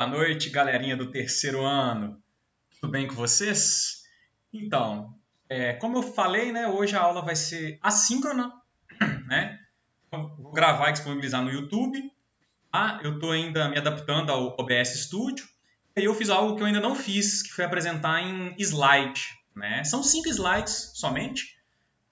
Boa noite, galerinha do terceiro ano. Tudo bem com vocês? Então, como eu falei, né, hoje a aula vai ser assíncrona, né? Então, vou gravar e disponibilizar no YouTube. Tá? Eu estou ainda me adaptando ao OBS Studio. E aí eu fiz algo que eu ainda não fiz, que foi apresentar em slide, né? São 5 slides somente,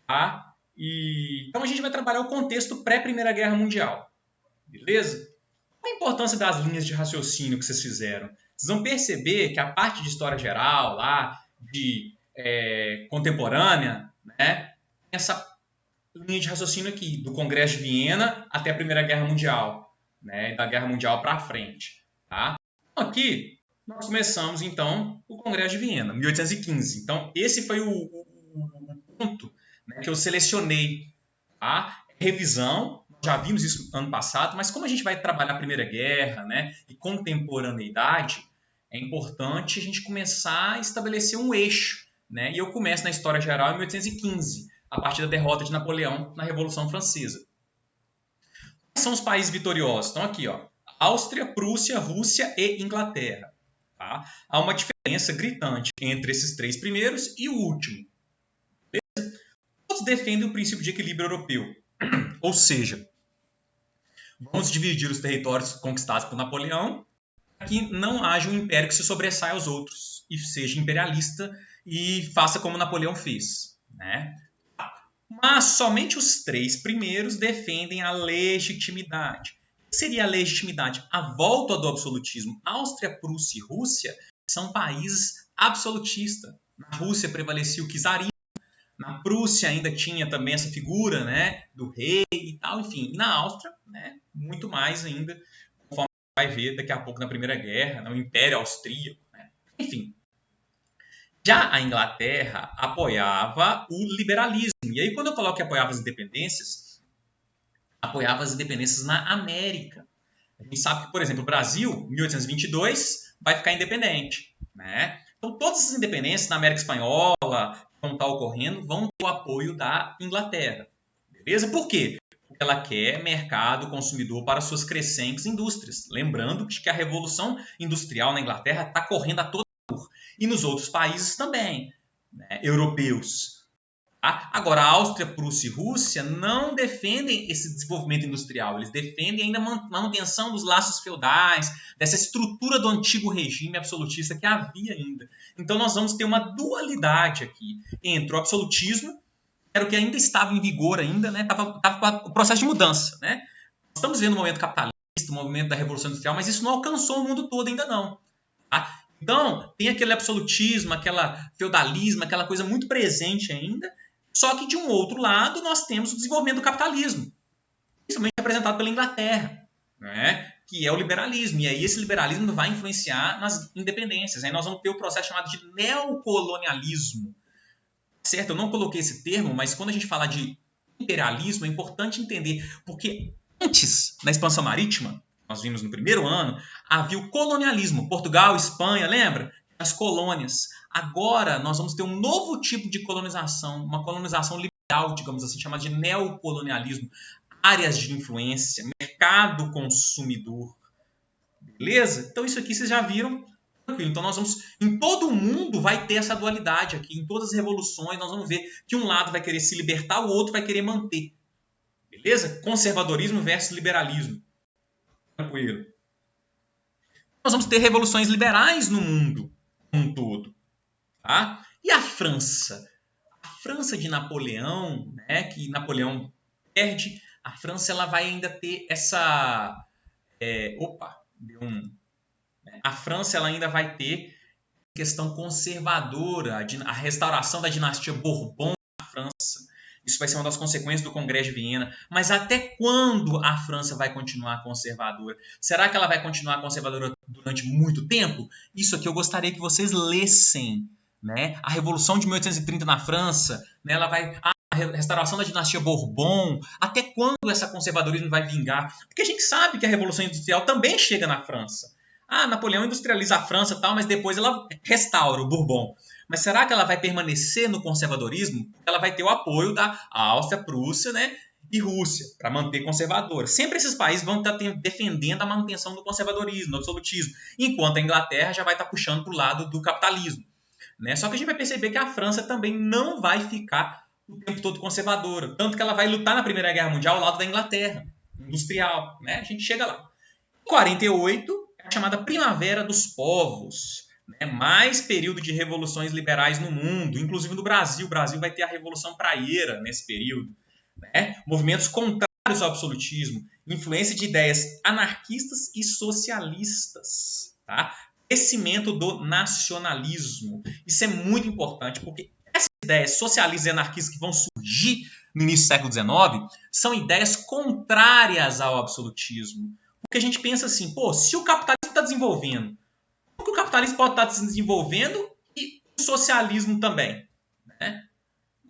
tá? Então a gente vai trabalhar o contexto pré-Primeira Guerra Mundial, beleza? Qual a importância das linhas de raciocínio que vocês fizeram? Vocês vão perceber que a parte de história geral, lá, de contemporânea, né, tem essa linha de raciocínio aqui, do Congresso de Viena até a Primeira Guerra Mundial, né, da Guerra Mundial para frente. Tá? Então, aqui, nós começamos, então, o Congresso de Viena, 1815. Então, esse foi o ponto, né, que eu selecionei. Tá? Revisão, já vimos isso ano passado, mas como a gente vai trabalhar a Primeira Guerra, né, e contemporaneidade, é importante a gente começar a estabelecer um eixo. Né? E eu começo na história geral em 1815, a partir da derrota de Napoleão na Revolução Francesa. Quais são os países vitoriosos? Estão aqui, ó, Áustria, Prússia, Rússia e Inglaterra. Tá? Há uma diferença gritante entre esses três primeiros e o último. Todos defendem o princípio de equilíbrio europeu. Ou seja, vamos dividir os territórios conquistados por Napoleão para que não haja um império que se sobressaia aos outros e seja imperialista e faça como Napoleão fez. Né? Mas somente os três primeiros defendem a legitimidade. O que seria a legitimidade? A volta do absolutismo. Áustria, Prússia e Rússia são países absolutistas. Na Rússia prevalecia o czarismo. Na Prússia ainda tinha também essa figura, né, do rei e tal, enfim. E na Áustria, né, muito mais ainda, conforme a gente vai ver daqui a pouco na Primeira Guerra, no Império Austríaco. Né? Enfim. Já a Inglaterra apoiava o liberalismo. E aí, quando eu coloco que apoiava as independências na América. A gente sabe que, por exemplo, o Brasil, em 1822, vai ficar independente. Né? Então, todas as independências na América Espanhola, vão estar ocorrendo, vão ter o apoio da Inglaterra. Beleza? Por quê? Porque ela quer mercado consumidor para suas crescentes indústrias. Lembrando que a Revolução Industrial na Inglaterra está correndo a todo vapor. E nos outros países também, né, europeus. Tá? Agora, a Áustria, Prússia e Rússia não defendem esse desenvolvimento industrial. Eles defendem ainda a manutenção dos laços feudais, dessa estrutura do antigo regime absolutista que havia ainda. Então, nós vamos ter uma dualidade aqui entre o absolutismo, que era o que ainda estava em vigor ainda, né? Estava o processo de mudança. Né? Nós estamos vendo o momento capitalista, o movimento da Revolução Industrial, mas isso não alcançou o mundo todo ainda não. Tá? Então, tem aquele absolutismo, aquela feudalismo, aquela coisa muito presente ainda. Só que, de um outro lado, nós temos o desenvolvimento do capitalismo, principalmente representado pela Inglaterra, né? Que é o liberalismo. E aí esse liberalismo vai influenciar nas independências. Aí nós vamos ter o processo chamado de neocolonialismo. Certo? Eu não coloquei esse termo, mas quando a gente fala de imperialismo, é importante entender, porque antes da expansão marítima, nós vimos no primeiro ano, havia o colonialismo. Portugal, Espanha, lembra? As colônias. Agora nós vamos ter um novo tipo de colonização, uma colonização liberal, digamos assim, chamada de neocolonialismo. Áreas de influência, mercado consumidor. Beleza? Então isso aqui vocês já viram. Então nós vamos, em todo o mundo vai ter essa dualidade aqui, em todas as revoluções nós vamos ver que um lado vai querer se libertar, o outro vai querer manter. Beleza? Conservadorismo versus liberalismo. Tranquilo. Nós vamos ter revoluções liberais no mundo como um todo. Tá? E a França? A França de Napoleão, né, que Napoleão perde, a França ela vai ainda ter essa... A França ela ainda vai ter questão conservadora, a restauração da dinastia Bourbon na França. Isso vai ser uma das consequências do Congresso de Viena. Mas até quando a França vai continuar conservadora? Será que ela vai continuar conservadora durante muito tempo? Isso aqui eu gostaria que vocês lessem. Né? A Revolução de 1830 na França, né? Ela vai... a restauração da dinastia Bourbon, até quando essa conservadorismo vai vingar? Porque a gente sabe que a Revolução Industrial também chega na França. Napoleão industrializa a França e tal, mas depois ela restaura o Bourbon. Mas será que ela vai permanecer no conservadorismo? Ela vai ter o apoio da Áustria, Prússia, né? e Rússia, para manter conservadora. Sempre esses países vão estar defendendo a manutenção do conservadorismo, do absolutismo, enquanto a Inglaterra já vai estar puxando para o lado do capitalismo. Né? Só que a gente vai perceber que a França também não vai ficar o tempo todo conservadora, tanto que ela vai lutar na Primeira Guerra Mundial ao lado da Inglaterra, industrial. Né? A gente chega lá. Em 48, é a chamada Primavera dos Povos. Mais período de revoluções liberais no mundo, inclusive no Brasil. O Brasil vai ter a Revolução Praieira nesse período. Movimentos contrários ao absolutismo, influência de ideias anarquistas e socialistas. Tá? Crescimento do nacionalismo. Isso é muito importante, porque essas ideias socialistas e anarquistas que vão surgir no início do século XIX são ideias contrárias ao absolutismo. Porque a gente pensa assim, se o capitalismo está desenvolvendo, como que o capitalismo pode estar se desenvolvendo e o socialismo também? Né?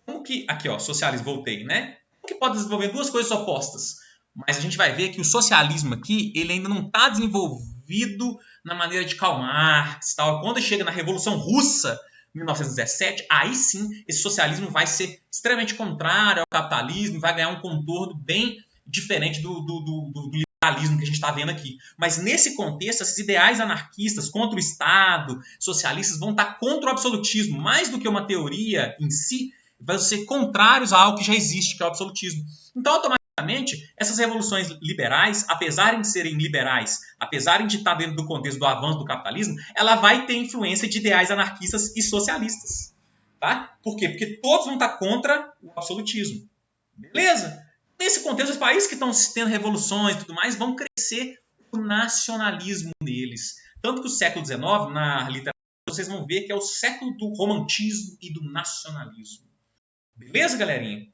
Como que... Aqui, socialismo, voltei, né? Como que pode desenvolver duas coisas opostas? Mas a gente vai ver que o socialismo aqui, ele ainda não está desenvolvido na maneira de Karl Marx. Tal. Quando chega na Revolução Russa, 1917, aí sim, esse socialismo vai ser extremamente contrário ao capitalismo, vai ganhar um contorno bem diferente do liberalismo que a gente está vendo aqui. Mas nesse contexto, esses ideais anarquistas contra o Estado, socialistas, vão estar contra o absolutismo, mais do que uma teoria em si, vão ser contrários a algo que já existe, que é o absolutismo. Então, automaticamente, essas revoluções liberais, apesar de serem liberais, apesar de estar dentro do contexto do avanço do capitalismo, ela vai ter influência de ideais anarquistas e socialistas. Tá? Por quê? Porque todos vão estar contra o absolutismo. Beleza? Nesse contexto, os países que estão tendo revoluções e tudo mais vão crescer o nacionalismo neles. Tanto que o século XIX, na literatura, vocês vão ver que é o século do romantismo e do nacionalismo. Beleza, galerinha?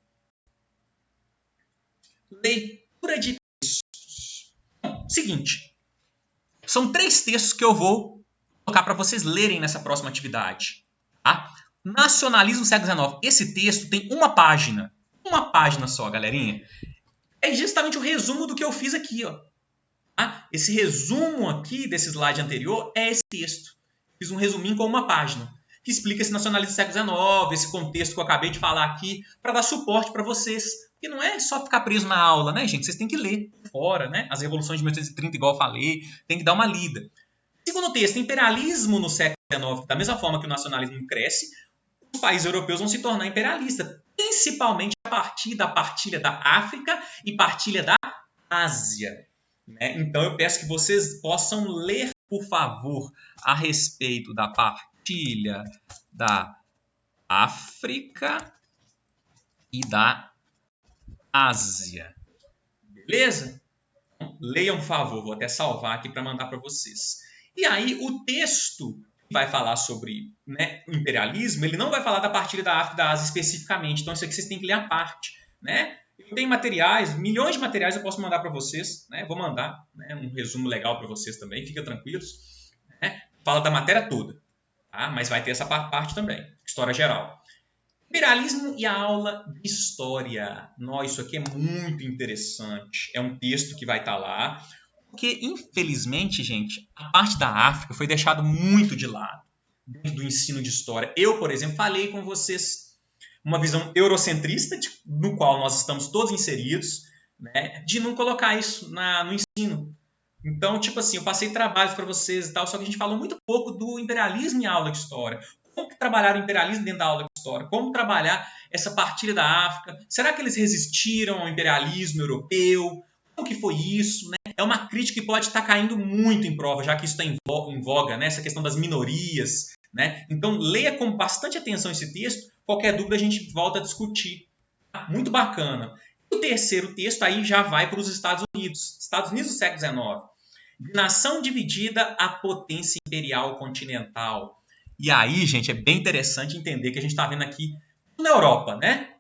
Leitura de textos. Bom, seguinte. São 3 textos que eu vou colocar para vocês lerem nessa próxima atividade. Tá? Nacionalismo século XIX. Esse texto tem uma página. Uma página só, galerinha. É justamente o resumo do que eu fiz aqui. Tá? Esse resumo aqui desse slide anterior é esse texto. Fiz um resuminho com uma página que explica esse nacionalismo do século XIX, esse contexto que eu acabei de falar aqui, para dar suporte para vocês. Porque não é só ficar preso na aula, né, gente? Vocês têm que ler fora, né? As revoluções de 1830, igual eu falei, tem que dar uma lida. Segundo texto, imperialismo no século XIX, da mesma forma que o nacionalismo cresce, os países europeus vão se tornar imperialistas, principalmente a partir da partilha da África e partilha da Ásia. Né? Então, eu peço que vocês possam ler, por favor, a respeito da partilha da África e da Ásia. Beleza? Então, leiam, por favor. Vou até salvar aqui para mandar para vocês. E aí, o texto que vai falar sobre o imperialismo, ele não vai falar da partilha da África e da Ásia especificamente. Então, isso aqui vocês têm que ler à parte. Né? Eu tenho materiais, milhões de materiais eu posso mandar para vocês. Né? Vou mandar um resumo legal para vocês também. Fiquem tranquilos. Né? Fala da matéria toda. Tá? Mas vai ter essa parte também. História geral. Imperialismo e a aula de história. Nossa, isso aqui é muito interessante. É um texto que vai estar lá. Porque, infelizmente, gente, a parte da África foi deixada muito de lado dentro do ensino de história. Eu, por exemplo, falei com vocês uma visão eurocentrista, no qual nós estamos todos inseridos, né, de não colocar isso no ensino. Então, tipo assim, eu passei trabalhos para vocês e tal, só que a gente falou muito pouco do imperialismo em aula de história. Como que trabalhar o imperialismo dentro da aula de história? Como trabalhar essa partilha da África? Será que eles resistiram ao imperialismo europeu? Como que foi isso? Né? É uma crítica que pode estar caindo muito em prova, já que isso está em voga, né? Essa questão das minorias. Né? Então, leia com bastante atenção esse texto. Qualquer dúvida a gente volta a discutir. Tá? Muito bacana. O terceiro texto aí já vai para os Estados Unidos. Estados Unidos do século XIX. De nação dividida, a potência imperial continental. E aí, gente, é bem interessante entender que a gente está vendo aqui tudo na Europa, né?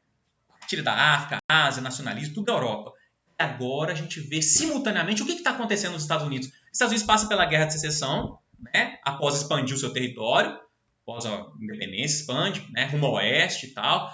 Partilha da África, Ásia, nacionalismo, tudo na Europa. E agora a gente vê simultaneamente o que está acontecendo nos Estados Unidos. Os Estados Unidos passam pela Guerra de Secessão, né? Após expandir o seu território, após a independência, expande, né? Rumo ao oeste e tal.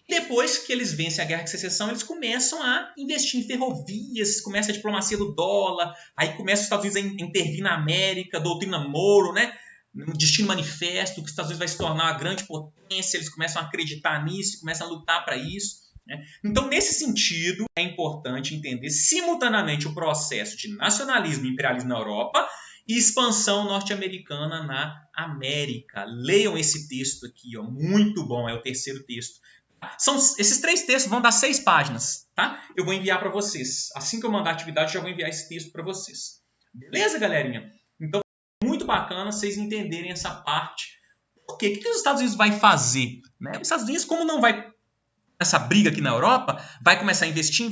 Depois que eles vencem a Guerra de Secessão, eles começam a investir em ferrovias, começa a diplomacia do dólar, aí começa os Estados Unidos a intervir na América, doutrina Monroe, né? No Destino Manifesto, que os Estados Unidos vai se tornar uma grande potência, eles começam a acreditar nisso, começam a lutar para isso. né? Então, nesse sentido, é importante entender simultaneamente o processo de nacionalismo e imperialismo na Europa e expansão norte-americana na América. Leiam esse texto aqui, ó, muito bom, é o terceiro texto. Esses 3 textos vão dar 6 páginas, tá? Eu vou enviar para vocês. Assim que eu mandar a atividade, já vou enviar esse texto para vocês. Beleza, galerinha? Então, muito bacana vocês entenderem essa parte. Por quê? O que os Estados Unidos vai fazer? Né? Os Estados Unidos, como não vai essa briga aqui na Europa, vai começar a investir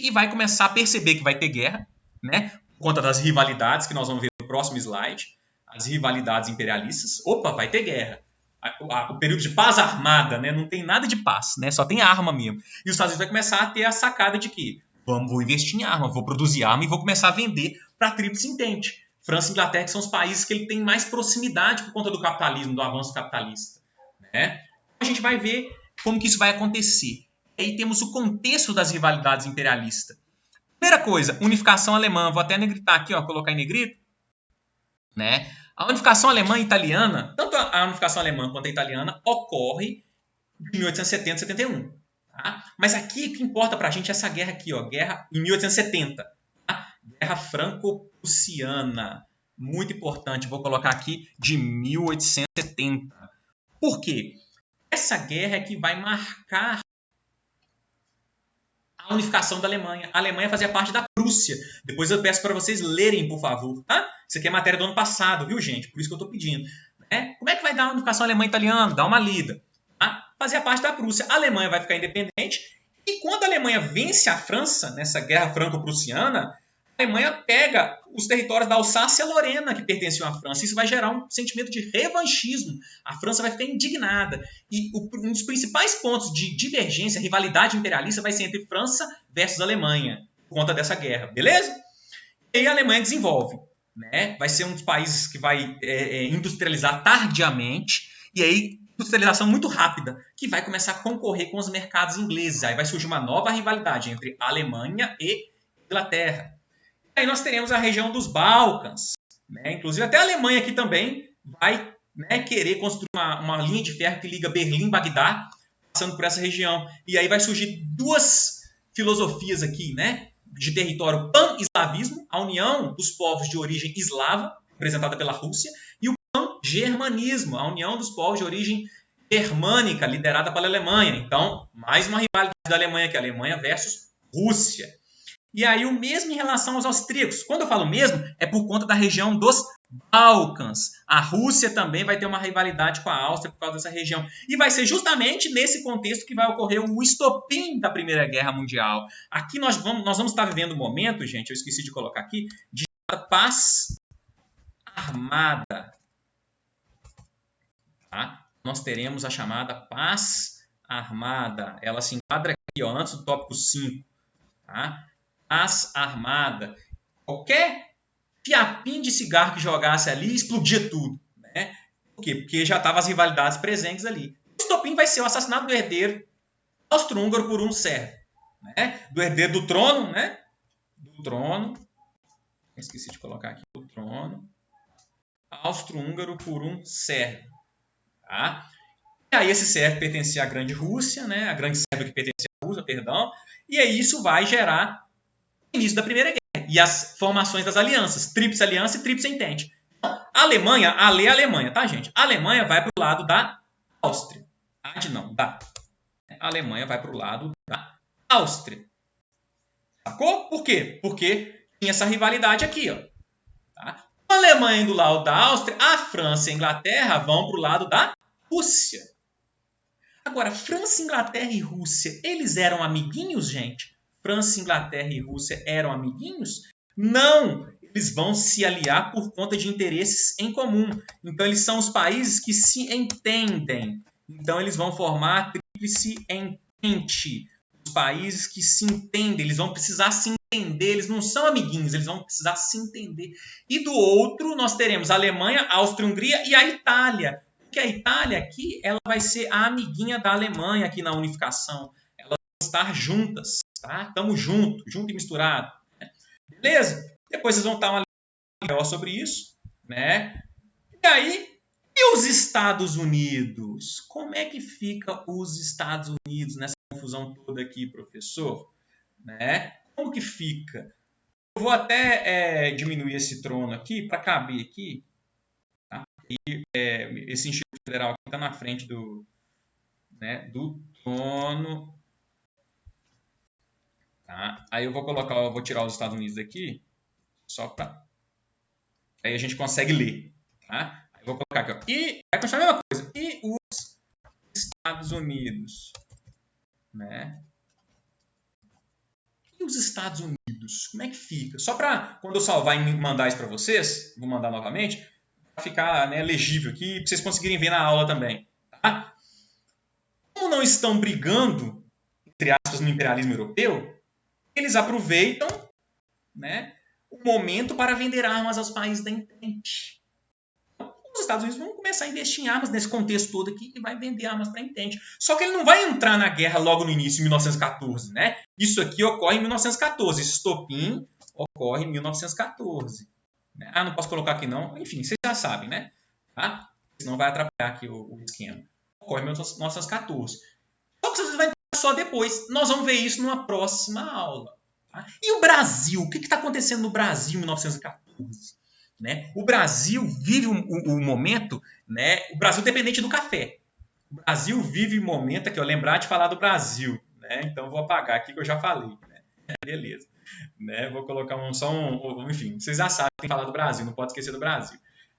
e vai começar a perceber que vai ter guerra, né? Por conta das rivalidades que nós vamos ver no próximo slide, as rivalidades imperialistas. Opa, vai ter guerra. O período de paz armada, né? Não tem nada de paz, né? Só tem arma mesmo. E os Estados Unidos vai começar a ter a sacada de que vou investir em arma, vou produzir arma e vou começar a vender para a tríplice entente. França e Inglaterra, que são os países que ele tem mais proximidade por conta do capitalismo, do avanço capitalista, né? A gente vai ver como que isso vai acontecer. E aí temos o contexto das rivalidades imperialistas. Primeira coisa, unificação alemã. Vou até negritar aqui, ó, colocar em negrito, né? A unificação alemã e italiana, tanto a unificação alemã quanto a italiana, ocorre em 1870 e 71. Tá? Mas aqui o que importa para a gente é essa guerra aqui, ó, guerra em 1870. Tá? Guerra franco-prussiana. Muito importante, vou colocar aqui de 1870. Por quê? Essa guerra é que vai marcar a unificação da Alemanha. A Alemanha fazia parte da Prússia. Depois eu peço para vocês lerem, por favor. Tá? Isso aqui é matéria do ano passado, viu, gente? Por isso que eu estou pedindo. Né? Como é que vai dar a unificação alemã-italiana? Dá uma lida. Tá? Fazia parte da Prússia. A Alemanha vai ficar independente. E quando a Alemanha vence a França, nessa guerra franco-prussiana, a Alemanha pega os territórios da Alsácia e Lorena, que pertenciam à França. Isso vai gerar um sentimento de revanchismo. A França vai ficar indignada. E um dos principais pontos de divergência, rivalidade imperialista, vai ser entre França versus Alemanha, por conta dessa guerra. Beleza? E aí a Alemanha desenvolve. Né? Vai ser um dos países que vai industrializar tardiamente. E aí, industrialização muito rápida, que vai começar a concorrer com os mercados ingleses. Aí vai surgir uma nova rivalidade entre Alemanha e Inglaterra. Aí nós teremos a região dos Balcãs. Né? Inclusive, até a Alemanha aqui também vai, né, querer construir uma linha de ferro que liga Berlim e Bagdá, passando por essa região. E aí vai surgir 2 filosofias aqui, né, de território: pan-eslavismo, a união dos povos de origem eslava, representada pela Rússia, e o pan-germanismo, a união dos povos de origem germânica, liderada pela Alemanha. Então, mais uma rivalidade da Alemanha, que é a Alemanha versus Rússia. E aí o mesmo em relação aos austríacos. Quando eu falo mesmo, é por conta da região dos Balcãs. A Rússia também vai ter uma rivalidade com a Áustria por causa dessa região. E vai ser justamente nesse contexto que vai ocorrer o estopim da Primeira Guerra Mundial. Aqui nós vamos estar vivendo um momento, gente, eu esqueci de colocar aqui, de paz armada. Tá? Nós teremos a chamada paz armada. Ela se enquadra aqui, ó, antes do tópico 5. Tá? Paz armada. Qualquer fiapinho de cigarro que jogasse ali, explodia tudo. Né? Por quê? Porque já estavam as rivalidades presentes ali. O estopim vai ser o assassinato do herdeiro austro-húngaro por um sérvio. Né? Do herdeiro do trono, né? Do trono. Esqueci de colocar aqui o trono. Austro-húngaro por um sérvio. Tá? E aí esse sérvio pertencia à Grande Rússia, né? A Grande Sérvia que pertencia à Rússia, perdão. E aí isso vai gerar o início da Primeira Guerra e as formações das alianças, Tríplice Aliança e Tríplice Entente. A Alemanha, a Alemanha, tá, gente? A Alemanha vai para o lado da Áustria. A Alemanha vai para o lado da Áustria. Sacou? Por quê? Porque tinha essa rivalidade aqui, ó. Tá? A Alemanha indo do lado da Áustria, a França e a Inglaterra vão para o lado da Rússia. Agora, França, Inglaterra e Rússia, eles eram amiguinhos, gente? França, Inglaterra e Rússia eram amiguinhos? Não! Eles vão se aliar por conta de interesses em comum. Então, eles são os países que se entendem. Então, eles vão formar a Tríplice Entente. Os países que se entendem, eles vão precisar se entender. Eles não são amiguinhos, eles vão precisar se entender. E do outro, nós teremos a Alemanha, a Áustria-Hungria e a Itália. Porque a Itália aqui, ela vai ser a amiguinha da Alemanha aqui na unificação. Elas vão estar juntas, tá? Estamos junto e misturado. Né? Beleza? Depois vocês vão estar uma maior sobre isso, né? E aí, e os Estados Unidos? Como é que fica os Estados Unidos nessa confusão toda aqui, professor, né? Como que fica? Eu vou até diminuir esse trono aqui para caber aqui. Tá? E esse Instituto Federal está na frente do trono. Tá? Aí eu vou tirar os Estados Unidos aqui, só para... Aí a gente consegue ler. Tá? Aí eu vou colocar aqui, ó. E vai continuar a mesma coisa. E os Estados Unidos, né? E os Estados Unidos, como é que fica? Só para quando eu salvar e mandar isso para vocês, vou mandar novamente, para ficar, né, legível aqui, para vocês conseguirem ver na aula também. Tá? Como não estão brigando, entre aspas, no imperialismo europeu, eles aproveitam, né, o momento para vender armas aos países da Entente. Os Estados Unidos vão começar a investir em armas nesse contexto todo aqui e vai vender armas para a Entente. Só que ele não vai entrar na guerra logo no início, em 1914. Né? Isso aqui ocorre em 1914. Esse estopim ocorre em 1914. Ah, não posso colocar aqui não. Enfim, vocês já sabem, né? Tá? Senão vai atrapalhar aqui o esquema. Ocorre em 1914. Só que vocês vão entrar só depois. Nós vamos ver isso numa próxima aula. Tá? E o Brasil? O que está acontecendo no Brasil em 1914? Né? O Brasil vive um momento, né? O Brasil dependente do café. O Brasil vive um momento, aqui, eu lembrar de falar do Brasil. Né? Então, vou apagar aqui que eu já falei. Né? Beleza. Né? Vou colocar enfim, vocês já sabem que tem que falar do Brasil, não pode esquecer do Brasil.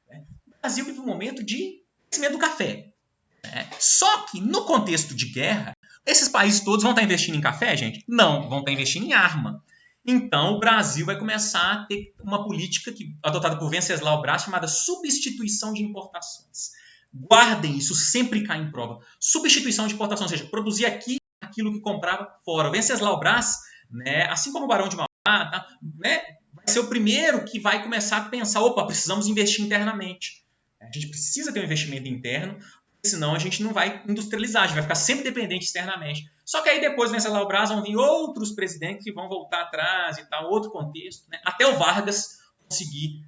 Né? O Brasil vive um momento de crescimento do café. Né? Só que, no contexto de guerra, esses países todos vão estar investindo em café, gente? Não, vão estar investindo em arma. Então, o Brasil vai começar a ter uma política adotada por Venceslau Braz chamada substituição de importações. Guardem isso, sempre cai em prova. Substituição de importação, ou seja, produzir aqui aquilo que comprava fora. O Venceslau Braz, né, assim como o Barão de Mauá, tá, né, vai ser o primeiro que vai começar a pensar, opa, precisamos investir internamente. A gente precisa ter um investimento interno, senão a gente não vai industrializar, a gente vai ficar sempre dependente externamente. Só que aí depois do Venceslau Braz vão vir outros presidentes que vão voltar atrás e tal, outro contexto, né? Até o Vargas conseguir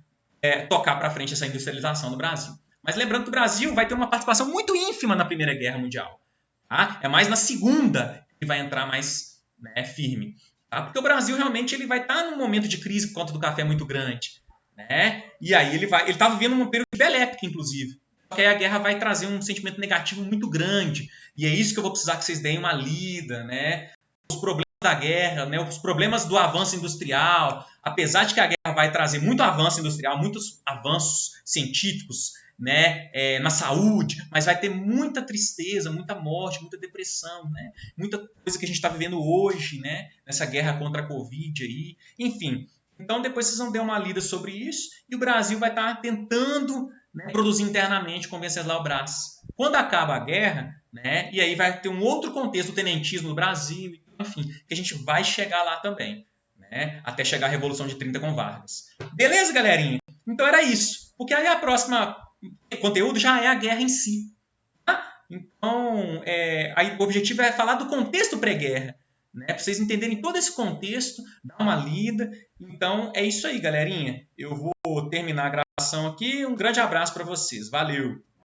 tocar para frente essa industrialização do Brasil. Mas lembrando que o Brasil vai ter uma participação muito ínfima na Primeira Guerra Mundial. Tá? É mais na Segunda que vai entrar mais, né, firme. Tá? Porque o Brasil realmente ele vai estar num momento de crise por conta do café muito grande. Né? E aí ele está vivendo um período de belle époque, inclusive. Porque aí a guerra vai trazer um sentimento negativo muito grande. E é isso que eu vou precisar que vocês deem uma lida, né? Os problemas da guerra, né? Os problemas do avanço industrial. Apesar de que a guerra vai trazer muito avanço industrial, muitos avanços científicos, né? Na saúde, mas vai ter muita tristeza, muita morte, muita depressão, né? Muita coisa que a gente está vivendo hoje, né? Nessa guerra contra a Covid aí. Enfim, então depois vocês vão dar uma lida sobre isso e o Brasil vai estar tentando, né, produzir internamente com Venceslau Braz. Quando acaba a guerra, né, e aí vai ter um outro contexto do tenentismo no Brasil, enfim, que a gente vai chegar lá também, né, até chegar à Revolução de 30 com Vargas. Beleza, galerinha? Então era isso. Porque aí a próxima conteúdo já é a guerra em si. Tá? Então, aí o objetivo é falar do contexto pré-guerra, né, para vocês entenderem todo esse contexto, dar uma lida. Então, é isso aí, galerinha. Eu vou terminar a gravação aqui. Um grande abraço para vocês. Valeu!